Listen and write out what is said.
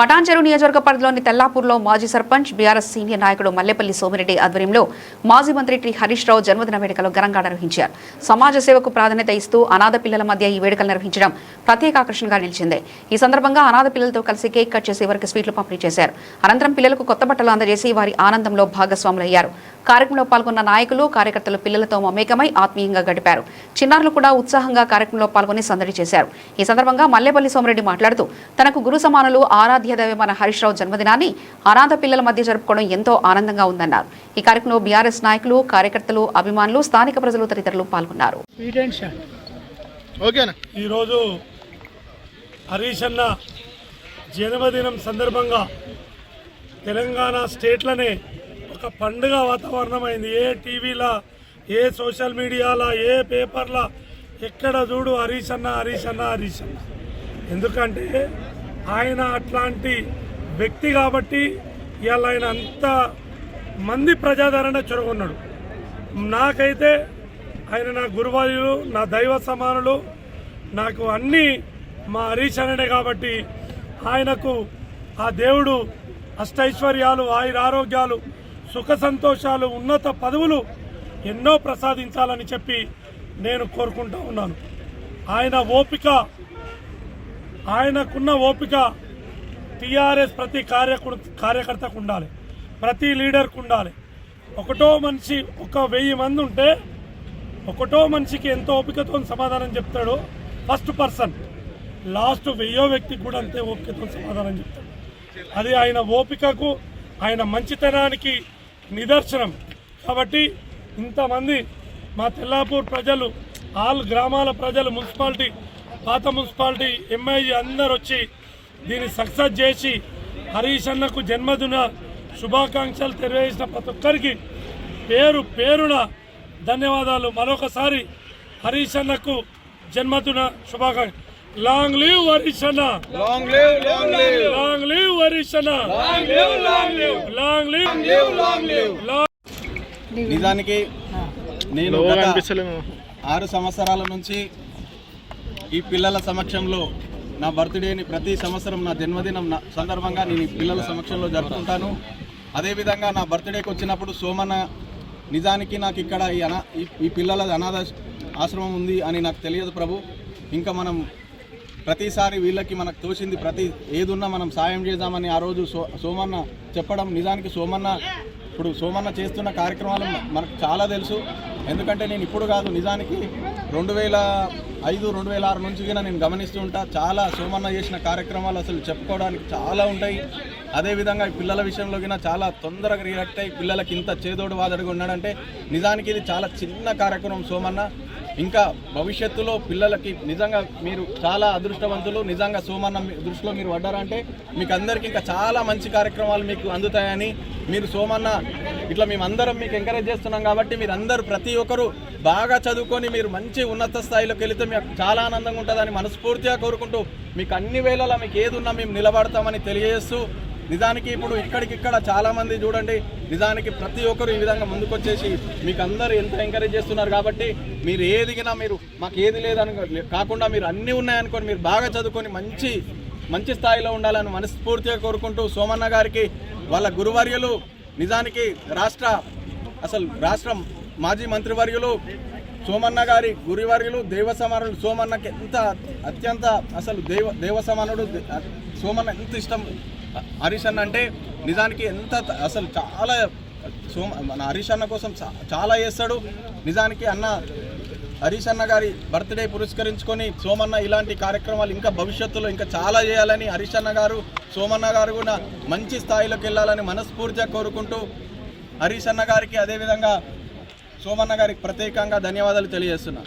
పటాన్చెరు నియోజకవర్గ పరిధిలోని తెల్లాపూర్లో మాజీ సర్పంచ్ బీఆర్ఎస్ సీనియర్ నాయకుడు మల్లేపల్లి సోమిరెడ్డి ఆధ్వర్యంలో మాజీ మంత్రి టి హరీష్ రావు జన్మదిన వేడుకలు ఘనంగా నిర్వహించారు. సమాజ సేవకు ప్రాధాన్యత ఇస్తూ అనాథ పిల్లల మధ్య ఈ వేడుకలు నిర్వహించడం ప్రత్యేక ఆకర్షణగా నిలిచింది. ఈ సందర్భంగా అనాథ పిల్లలతో కలిసి కేక్ కట్ చేసి వారికి స్వీట్లు పంపిణీ చేశారు. అనంతరం పిల్లలకు కొత్త బట్టలు అందజేసి వారి ఆనందంలో భాగస్వాములయ్యారు. కార్యక్రమంలో పాల్గొన్న నాయకులు, కార్యకర్తలు పిల్లలతో మమేకమై ఆత్మీయంగా గడిపారు. చిన్నారులు కూడా ఉత్సాహంగా కార్యక్రమంలో పాల్గొని సందడి చేశారు. ఈ సందర్భంగా మల్లేపల్లి సోమిరెడ్డి మాట్లాడుతూ తనకు గురు సమానులు ఆరాధ్య దైవమైన హరీష్ రావు జన్మదినాన్ని అనాథ పిల్లల మధ్య జరుపుకోవడం ఎంతో ఆనందంగా ఉందన్నారు. ఈ కార్యక్రమంలో బీఆర్ఎస్ నాయకులు, కార్యకర్తలు, అభిమానులు, స్థానిక ప్రజలు తదితరులు పాల్గొన్నారు. ఈరోజు హరీష్ అన్న జన్మదినం సందర్భంగా తెలంగాణ స్టేట్లనే ఒక పండుగ వాతావరణం అయింది. ఏ టీవీలా, ఏ సోషల్ మీడియాలో, ఏ పేపర్లా ఎక్కడ చూడు హరీష్ అన్న హరీష్ అన్న హరీష్ అన్న. ఎందుకంటే ఆయన అట్లాంటి వ్యక్తి కాబట్టి ఇవాళ ఆయన అంత మంది ప్రజాదరణ చొరగొన్నాడు. నాకైతే ఆయన నా గురువార్యులు, నా దైవ సమానులు, నాకు అన్నీ మా హరీష్ అన్ననే కాబట్టి ఆయనకు ఆ దేవుడు అష్టైశ్వర్యాలు, ఆయురారోగ్యాలు, సుఖ సంతోషాలు, ఉన్నత పదవులు ఎన్నో ప్రసాదించాలని చెప్పి నేను కోరుకుంటూ ఉన్నాను. ఆయనకున్న ఓపిక టీఆర్ఎస్ ప్రతి కార్యకర్తకు ఉండాలి, ప్రతి లీడర్కు ఉండాలి. ఒకటో మనిషి 1000 మంది ఉంటే ఒకటో మనిషికి ఎంతో ఓపికతో సమాధానం చెప్తాడో ఫస్ట్ పర్సన్, లాస్ట్ 1000వ వ్యక్తికి కూడా అంతే ఓపికతో సమాధానం చెప్తాడు. అది ఆయన ఓపికకు, ఆయన మంచితనానికి నిదర్శనం. కాబట్టి ఇంతమంది మా తెల్లాపూర్ ప్రజలు, ఆల్ గ్రామాల ప్రజలు, మున్సిపాలిటీ, పాత మున్సిపాలిటీ, ఎంఐజీ అందరు వచ్చి దీన్ని సక్సెస్ చేసి హరీష్ అన్నకు జన్మదిన శుభాకాంక్షలు తెలియజేసిన ప్రతి ఒక్కరికి పేరు పేరున ధన్యవాదాలు. మరొకసారి హరీష్ అన్నకు జన్మదిన శుభాకాంక్షలు. లాంగ్ లివ్ హరీష్ అన్న, లాంగ్ లివ్ హరీష్ అన్న, లాంగ్ లివ్. నిజానికి నేను 6 సంవత్సరాల నుంచి ఈ పిల్లల సమక్షంలో నా బర్త్డేని ప్రతి సంవత్సరం నా జన్మదినం సందర్భంగా నేను ఈ పిల్లల సమక్షంలో జరుపుకుంటాను. అదేవిధంగా నా బర్త్డేకి వచ్చినప్పుడు సోమన్న, నిజానికి నాకు ఇక్కడ ఈ పిల్లల అనాథ ఆశ్రమం ఉంది అని నాకు తెలియదు ప్రభు. ఇంకా మనం ప్రతిసారి వీళ్ళకి మనకు తోచింది ఏదున్నా మనం సాయం చేద్దామని ఆ రోజు సోమన్న చెప్పడం. నిజానికి ఇప్పుడు సోమన్న చేస్తున్న కార్యక్రమాలు మనకు చాలా తెలుసు. ఎందుకంటే నేను ఇప్పుడు కాదు, నిజానికి 2005, 2006 నుంచి కూడా నేను గమనిస్తూ ఉంటా. చాలా సోమన్న చేసిన కార్యక్రమాలు అసలు చెప్పుకోవడానికి చాలా ఉంటాయి. అదేవిధంగా ఈ పిల్లల విషయంలో కూడా చాలా తొందరగా రియాక్ట్ అయ్యి పిల్లలకి ఇంత చేదోడు వాదడుగా ఉన్నాడంటే నిజానికి ఇది చాలా చిన్న కార్యక్రమం సోమన్న. ఇంకా భవిష్యత్తులో పిల్లలకి నిజంగా మీరు చాలా అదృష్టవంతులు. నిజంగా సోమన్న దృష్టిలో మీరు పడ్డారంటే మీకు అందరికీ ఇంకా చాలా మంచి కార్యక్రమాలు మీకు అందుతాయని, మీరు సోమన్న ఇట్లా మేమందరం మీకు ఎంకరేజ్ చేస్తున్నాం కాబట్టి మీరు అందరూ ప్రతి ఒక్కరు బాగా చదువుకొని మీరు మంచి ఉన్నత స్థాయిలోకి వెళితే మీకు చాలా ఆనందంగా ఉంటుందని మనస్ఫూర్తిగా కోరుకుంటూ మీకు అన్ని వేళలా మీకు ఏదున్నా మేము నిలబడతామని తెలియజేస్తూ, నిజానికి ఇప్పుడు ఇక్కడికిక్కడ చాలామంది చూడండి, నిజానికి ప్రతి ఒక్కరు ఈ విధంగా ముందుకొచ్చేసి మీకు అందరూ ఎంత ఎంకరేజ్ చేస్తున్నారు. కాబట్టి మీరు ఏదిగినా మీరు మాకు ఏది లేదని కాకుండా మీరు అన్నీ ఉన్నాయనుకొని మీరు బాగా చదువుకొని మంచి స్థాయిలో ఉండాలని మనస్ఫూర్తిగా కోరుకుంటూ, సోమన్న గారికి వాళ్ళ గురువర్యులు, నిజానికి రాష్ట్ర మాజీ మంత్రివర్యులు సోమన్న గారి గురువర్యులు, దైవ సమానుడు సోమన్నకి అత్యంత అసలు దేవ సమానుడు సోమన్న ఎంత ఇష్టం హరీష్ అన్న అంటే. నిజానికి అసలు చాలా మన హరీష్ అన్న కోసం చాలా చేస్తాడు. నిజానికి హరీష్ అన్న గారి బర్త్డే పురస్కరించుకొని సోమన్న ఇలాంటి కార్యక్రమాలు ఇంకా భవిష్యత్తులో ఇంకా చాలా చేయాలని, హరీష్ అన్న గారు, సోమన్న గారు కూడా మంచి స్థాయిలోకి వెళ్ళాలని మనస్ఫూర్తిగా కోరుకుంటూ హరీష్ అన్న గారికి అదేవిధంగా సోమన్న గారికి ప్రత్యేకంగా ధన్యవాదాలు తెలియజేస్తున్నా.